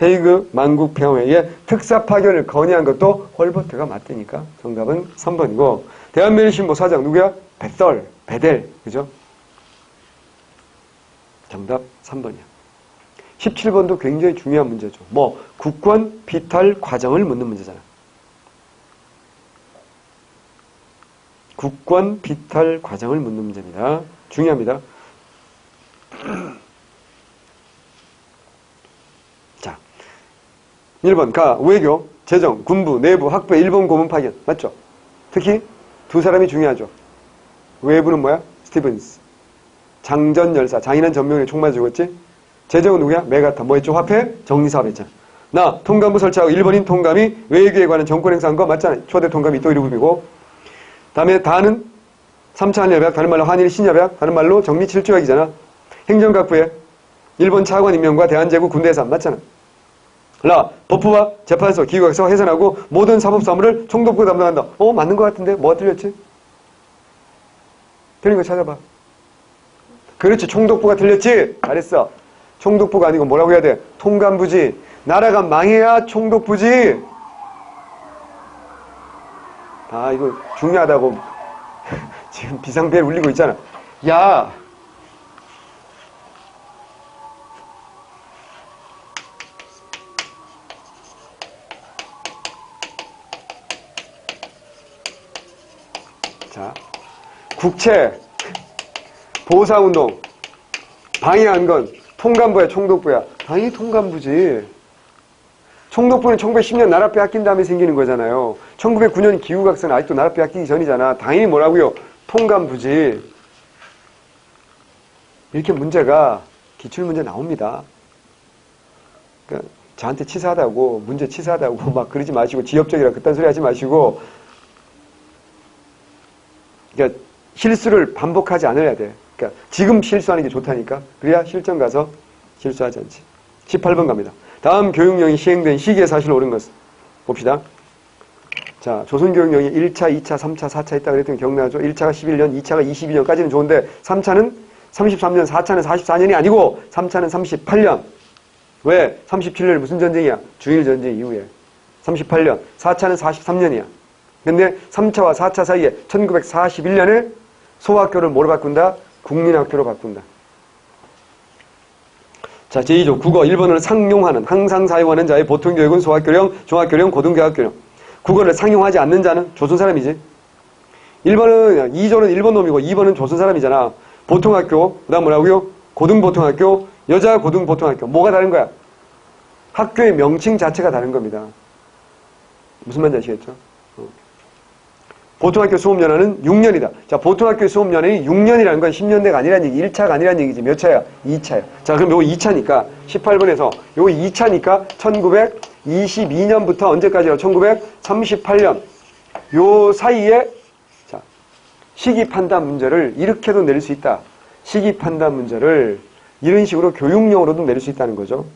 헤이그 만국평화회의 특사 파견을 건의한 것도 헐버트가 맞다니까. 정답은 3번이고. 대한매일신보 사장 누구야? 베델. 그죠? 정답 3번이야. 17번도 굉장히 중요한 문제죠. 국권 비탈 과정을 묻는 문제잖아. 국권 비탈 과정을 묻는 문제입니다. 중요합니다. 자, 1번 외교, 재정, 군부, 내부, 학부, 일본 고문 파견. 맞죠? 특히 두 사람이 중요하죠. 외부는 뭐야? 스티븐스. 장전 열사. 장인한 전명에 총 맞아 죽었지? 재정은 누구야? 메가타. 뭐 했죠? 화폐? 정리사업 했잖아. 통감부 설치하고 일본인 통감이 외교에 관한 정권 행사한 거 맞잖아. 초대 통감이 또 1급이고. 다음에 다는 3차 한일협약, 다른 말로 한일 신협약, 다른 말로 정미 7조약이잖아. 행정각부에 일본 차관 임명과 대한제국 군대 예산 맞잖아. 법부와 재판소, 기획서 해산하고 모든 사법사무를 총독부가 담당한다. 맞는 것 같은데? 뭐가 틀렸지? 틀린 거 찾아봐. 그렇지, 총독부가 틀렸지? 잘했어. 총독부가 아니고 뭐라고 해야 돼? 통감부지. 나라가 망해야 총독부지. 이거 중요하다고 지금 비상벨 울리고 있잖아. 야! 자, 국채, 보사운동, 방해한 건 통감부야, 총독부야? 당연히 통감부지. 총독부는 1910년 나라 빼앗긴 다음에 생기는 거잖아요. 1909년 기후각서는 아직도 나라 빼앗기기 전이잖아. 당연히 뭐라고요? 통감부지. 이렇게 문제가 기출문제 나옵니다. 그러니까 저한테 치사하다고, 문제 치사하다고 막 그러지 마시고, 지엽적이라 그딴 소리 하지 마시고, 그러니까 실수를 반복하지 않아야 돼. 그러니까 지금 실수하는 게 좋다니까. 그래야 실전 가서 실수하지 않지. 18번 갑니다. 다음 교육령이 시행된 시기의 사실 옳은 것 봅시다. 자, 조선교육령이 1차, 2차, 3차, 4차 있다고 그랬더니 기억나죠? 1차가 11년, 2차가 22년까지는 좋은데 3차는 33년, 4차는 44년이 아니고 3차는 38년. 왜? 37년이 무슨 전쟁이야? 중일전쟁 이후에. 38년. 4차는 43년이야. 근데 3차와 4차 사이에 1941년에 소학교를 뭐로 바꾼다? 국민학교로 바꾼다. 자, 제2조 국어 1번을 상용하는 항상 사용하는 자의 보통교육은 소학교령, 중학교령, 고등교학교령. 국어를 상용하지 않는 자는 조선 사람이지. 1번은 2조는 일본 놈이고 2번은 조선 사람이잖아. 보통학교, 그 다음 뭐라고요? 고등보통학교, 여자 고등보통학교. 뭐가 다른 거야? 학교의 명칭 자체가 다른 겁니다. 무슨 말인지 아시겠죠? 보통학교 수업연한은 6년이다. 자, 보통학교 수업연한이 6년이라는 건 10년대가 아니라는 얘기, 1차가 아니라는 얘기지. 몇 차야? 2차야. 자, 그럼 요거 2차니까, 18번에서 요거 2차니까 1922년부터 언제까지요? 1938년. 요 사이에, 자, 시기 판단 문제를 이렇게도 낼 수 있다. 시기 판단 문제를 이런 식으로 교육용으로도 낼 수 있다는 거죠.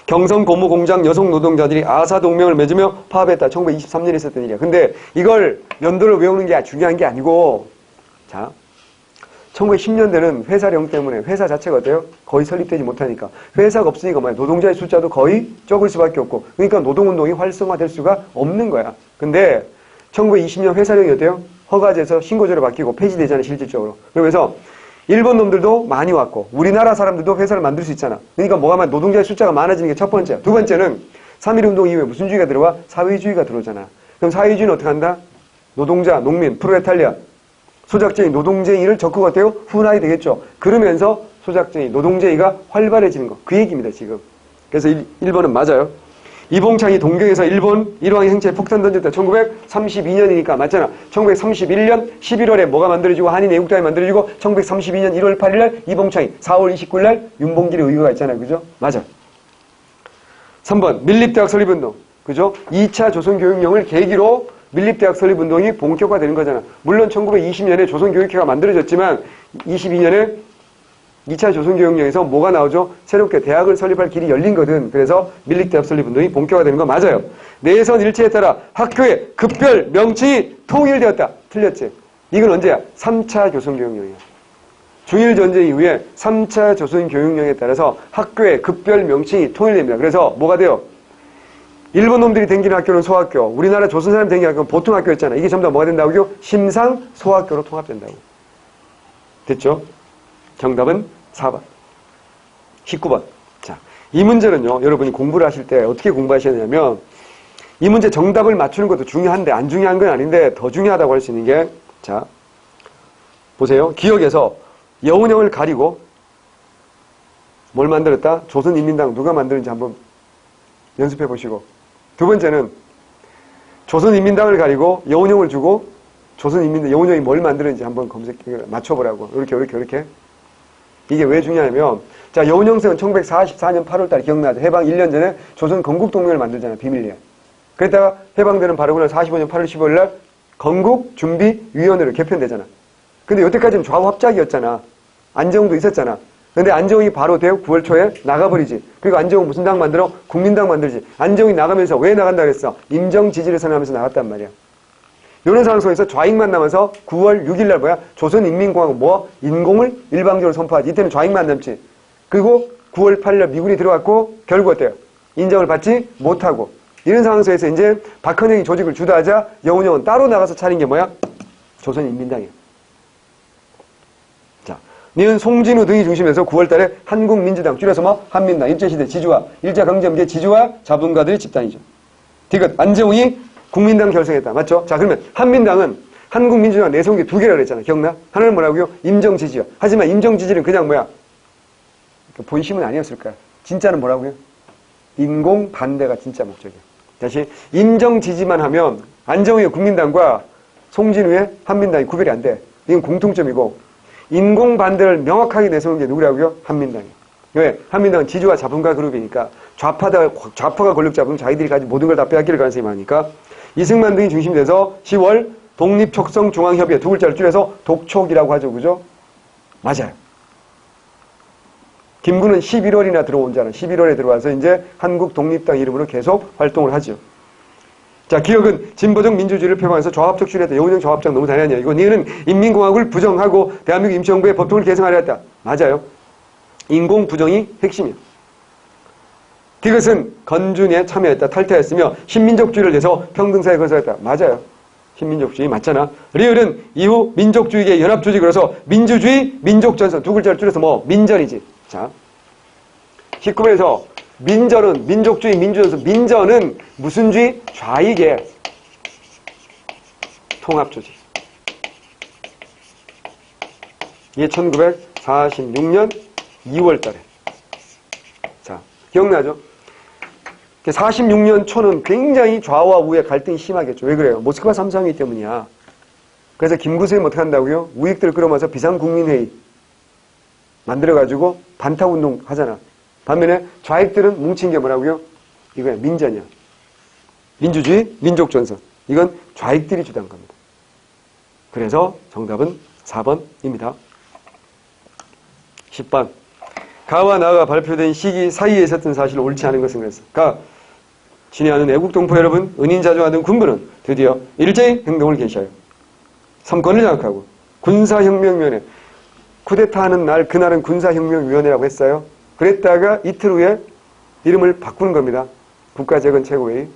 경성 고무 공장 여성 노동자들이 아사 동맹을 맺으며 파업했다. 1923년에 있었던 일이야. 근데 이걸 연도를 외우는 게 중요한 게 아니고, 자, 1910년대는 회사령 때문에 회사 자체가 어때요? 거의 설립되지 못하니까. 회사가 없으니까 뭐야? 노동자의 숫자도 거의 적을 수밖에 없고. 그러니까 노동운동이 활성화될 수가 없는 거야. 근데 1920년 회사령이 어때요? 허가제에서 신고제로 바뀌고 폐지되잖아요, 실질적으로. 그러면서 일본 놈들도 많이 왔고 우리나라 사람들도 회사를 만들 수 있잖아. 그러니까 뭐가 많아? 노동자의 숫자가 많아지는 게 첫 번째야. 두 번째는 3.1운동 이후에 무슨 주의가 들어와? 사회주의가 들어오잖아. 그럼 사회주의는 어떻게 한다? 노동자, 농민, 프로레탈리아, 소작쟁이, 노동쟁이를 적극 어때요? 훈화이 되겠죠. 그러면서 소작쟁이, 노동쟁이가 활발해지는 거. 그 얘기입니다, 지금. 그래서 1번은 맞아요. 이봉창이 동경에서 일본 일왕의 행체에 폭탄 던졌다. 1932년이니까 맞잖아. 1931년 11월에 뭐가 만들어지고 한인 애국당이 만들어지고 1932년 1월 8일날 이봉창이 4월 29일날 윤봉길의 의거가 있잖아요. 그죠? 맞아. 3번 밀립대학 설립운동. 그죠? 2차 조선교육령을 계기로 밀립대학 설립운동이 본격화되는 거잖아. 물론 1920년에 조선교육회가 만들어졌지만 22년에 2차 조선교육령에서 뭐가 나오죠? 새롭게 대학을 설립할 길이 열린 거든. 그래서 밀립대학 설립운동이 본격화되는 거 맞아요. 내선 일체에 따라 학교의 급별 명칭이 통일되었다. 틀렸지? 이건 언제야? 3차 조선교육령이야. 중일전쟁 이후에 3차 조선교육령에 따라서 학교의 급별 명칭이 통일됩니다. 그래서 뭐가 돼요? 일본 놈들이 댕기는 학교는 소학교, 우리나라 조선 사람 댕기는 학교는 보통학교였잖아. 이게 전부 다 뭐가 된다고요? 심상 소학교로 통합된다고. 됐죠? 정답은 4번. 19번. 자, 이 문제는요, 여러분이 공부를 하실 때 어떻게 공부하셔야 되냐면, 이 문제 정답을 맞추는 것도 중요한데, 안 중요한 건 아닌데, 더 중요하다고 할 수 있는 게, 자, 보세요. 기억에서 여운형을 가리고, 뭘 만들었다? 조선인민당 누가 만드는지 한번 연습해 보시고. 두 번째는, 조선인민당을 가리고, 여운형을 주고, 조선인민당, 여운형이 뭘 만드는지 한번 맞춰보라고. 이렇게. 이게 왜 중요하냐면, 자, 여운형성은 1944년 8월달 기억나죠? 해방 1년 전에 조선 건국동맹을 만들잖아요. 비밀리에. 그랬다가 해방되는 바로 그날 45년 8월 15일날 건국준비위원회로 개편되잖아. 근데 여태까지는 좌우 합작이었잖아. 안재홍도 있었잖아. 근데 안재홍이 바로 돼요? 9월 초에 나가버리지. 그리고 안재홍 무슨 당 만들어? 국민당 만들지. 안재홍이 나가면서 왜 나간다 그랬어? 임정 지지를 선언하면서 나갔단 말이야. 이런 상황 속에서 좌익만 남아서 9월 6일날 뭐야? 조선인민공화국 뭐? 인공을 일방적으로 선포하지. 이때는 좌익만 남지. 그리고 9월 8일날 미군이 들어왔고 결국 어때요? 인정을 받지 못하고. 이런 상황 속에서 이제 박헌영이 조직을 주도하자 여운형은 따로 나가서 차린 게 뭐야? 조선인민당이야. 자, 니은 송진우 등이 중심에서 9월달에 한국민주당 줄여서 뭐? 한민당, 일제시대 지주화, 일제강점기의 지주화 자본가들의 집단이죠. 디귿 안재홍이 국민당 결성했다. 맞죠? 자, 그러면 한민당은 한국민주당 내세운 게 두 개라 그랬잖아. 기억나? 하나는 뭐라고요? 임정지지요. 하지만 임정지지는 그냥 뭐야? 본심은 아니었을 거야. 진짜는 뭐라고요? 인공반대가 진짜 목적이야. 다시 임정지지만 하면 안정우의 국민당과 송진우의 한민당이 구별이 안 돼. 이건 공통점이고 인공반대를 명확하게 내세운 게 누구라고요? 한민당이야. 왜? 한민당은 지주와 자본가 그룹이니까 좌파가 권력 잡으면 자기들이 가진 모든 걸 다 빼앗길 가능성이 많으니까 이승만 등이 중심이 돼서 10월 독립촉성중앙협의회 두 글자를 줄여서 독촉이라고 하죠. 그죠? 맞아요. 김구는 11월이나 들어온잖아. 11월에 들어와서 이제 한국독립당 이름으로 계속 활동을 하죠. 자, 기억은 진보적 민주주의를 표방해서 조합적 출했다. 여운형 조합장 너무 당연히 이거 니는 인민공화국을 부정하고 대한민국 임시정부의 법통을 개정하려 했다. 맞아요. 인공 부정이 핵심이야. 디귿은 건준에 참여했다. 탈퇴했으며 신민족주의를 내서 평등사회 건설했다. 맞아요. 신민족주의 맞잖아. 리을은 이후 민족주의계 연합조직으로서 민주주의, 민족전선 두 글자를 줄여서 뭐 민전이지. 자, 19번에서 민전은 민족주의, 민주전선. 민전은 무슨 주의? 좌익의 통합조직. 이게 1946년 2월 달에. 자, 기억나죠? 46년 초는 굉장히 좌와 우의 갈등이 심하겠죠. 왜 그래요? 모스크바 3.3위 때문이야. 그래서 김구 선생님 어떻게 한다고요? 우익들을 끌어모아서 비상국민회의 만들어가지고 반타운동 하잖아. 반면에 좌익들은 뭉친 게 뭐라고요? 이거야, 민전이야. 민주주의, 민족전선. 이건 좌익들이 주도한 겁니다. 그래서 정답은 4번입니다. 10번. 가와 나가 발표된 시기 사이에 있었던 사실을 옳지 않은 것은 그랬어. 가. 친애하는 애국동포 여러분, 은인자주하던 군부는 드디어 일제히 행동을 개시하여 삼권을 장악하고 군사혁명위원회, 쿠데타하는 날, 그날은 군사혁명위원회라고 했어요. 그랬다가 이틀 후에 이름을 바꾸는 겁니다. 국가재건 최고회의.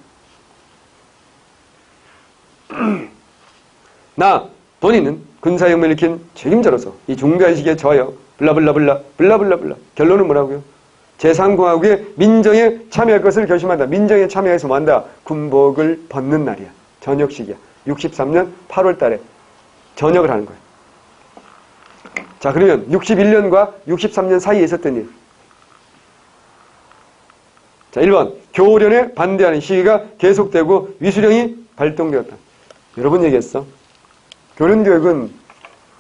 나 본인은 군사혁명을 일으킨 책임자로서 이 중대한 시기에 저하여 블라블라블라 블라블라블라 결론은 뭐라고요? 제3공화국의 민정에 참여할 것을 결심한다. 민정에 참여해서 뭐한다? 군복을 벗는 날이야. 저녁 시기야. 63년 8월 달에 저녁을 하는 거야. 자, 그러면 61년과 63년 사이에 있었던 일. 자, 1번. 교련에 반대하는 시위가 계속되고 위수령이 발동되었다. 여러 번 얘기했어. 교련교육은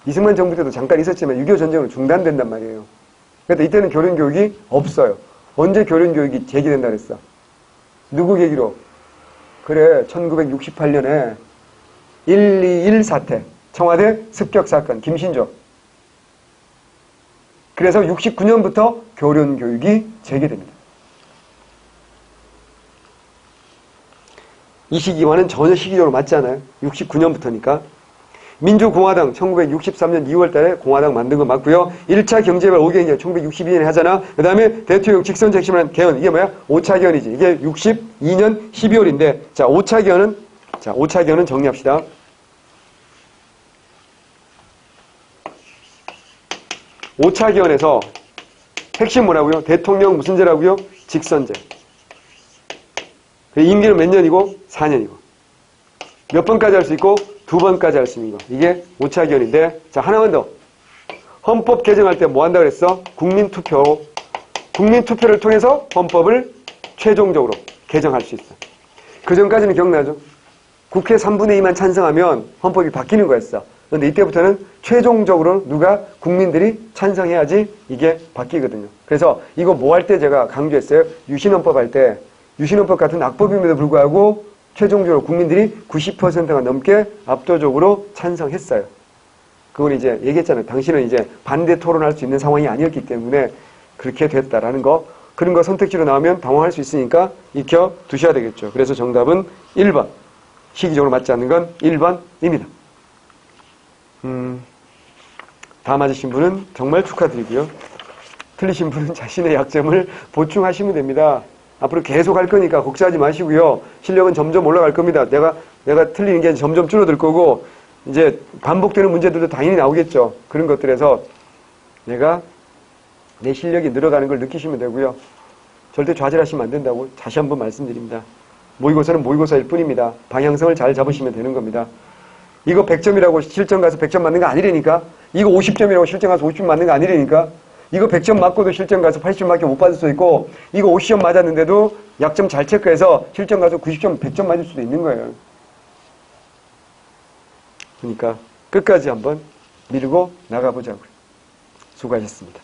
이승만 정부 때도 잠깐 있었지만 6.25 전쟁으로 중단된단 말이에요. 그러니까 이때는 교련교육이 없어요. 언제 교련교육이 제기된다 그랬어? 누구 계기로? 그래, 1968년에 121 사태, 청와대 습격사건, 김신조. 그래서 69년부터 교련교육이 재개됩니다. 이 시기와는 전혀 시기적으로 맞지 않아요? 69년부터니까. 민주공화당 1963년 2월 달에 공화당 만든 거 맞고요. 1차 경제개발 5개년 1962년에 하잖아. 그 다음에 대통령 직선 핵심한 개헌. 이게 뭐야? 5차 개헌이지. 이게 62년 12월인데 자, 5차 개헌은 정리합시다. 5차 개헌에서 핵심 뭐라고요? 대통령 무슨 제라고요? 직선제. 임기는 몇 년이고? 4년이고. 몇 번까지 할 수 있고? 2번까지 할 수 있는 거. 이게 5차 개헌인데, 자, 하나만 더. 헌법 개정할 때 뭐 한다 그랬어? 국민투표. 국민투표를 통해서 헌법을 최종적으로 개정할 수 있어. 그 전까지는 기억나죠? 국회 3분의 2만 찬성하면 헌법이 바뀌는 거였어. 그런데 이때부터는 최종적으로 누가 국민들이 찬성해야지 이게 바뀌거든요. 그래서 이거 뭐 할 때 제가 강조했어요? 유신헌법 할 때, 유신헌법 같은 악법임에도 불구하고 최종적으로 국민들이 90%가 넘게 압도적으로 찬성했어요. 그걸 이제 얘기했잖아요. 당신은 이제 반대 토론할 수 있는 상황이 아니었기 때문에 그렇게 됐다라는 거. 그런 거 선택지로 나오면 당황할 수 있으니까 익혀 두셔야 되겠죠. 그래서 정답은 1번. 시기적으로 맞지 않는 건 1번입니다. 다 맞으신 분은 정말 축하드리고요. 틀리신 분은 자신의 약점을 보충하시면 됩니다. 앞으로 계속 할 거니까 걱정하지 마시고요. 실력은 점점 올라갈 겁니다. 내가 틀리는 게 점점 줄어들 거고 이제 반복되는 문제들도 당연히 나오겠죠. 그런 것들에서 내가 내 실력이 늘어가는 걸 느끼시면 되고요. 절대 좌절하시면 안 된다고 다시 한번 말씀드립니다. 모의고사는 모의고사일 뿐입니다. 방향성을 잘 잡으시면 되는 겁니다. 이거 100점이라고 실전 가서 100점 맞는 거 아니라니까. 이거 50점이라고 실전 가서 50점 맞는 거 아니라니까. 이거 100점 맞고도 실전 가서 80점밖에 못 받을 수도 있고 이거 50점 맞았는데도 약점 잘 체크해서 실전 가서 90점, 100점 맞을 수도 있는 거예요. 그러니까 끝까지 한번 밀고 나가보자고요. 수고하셨습니다.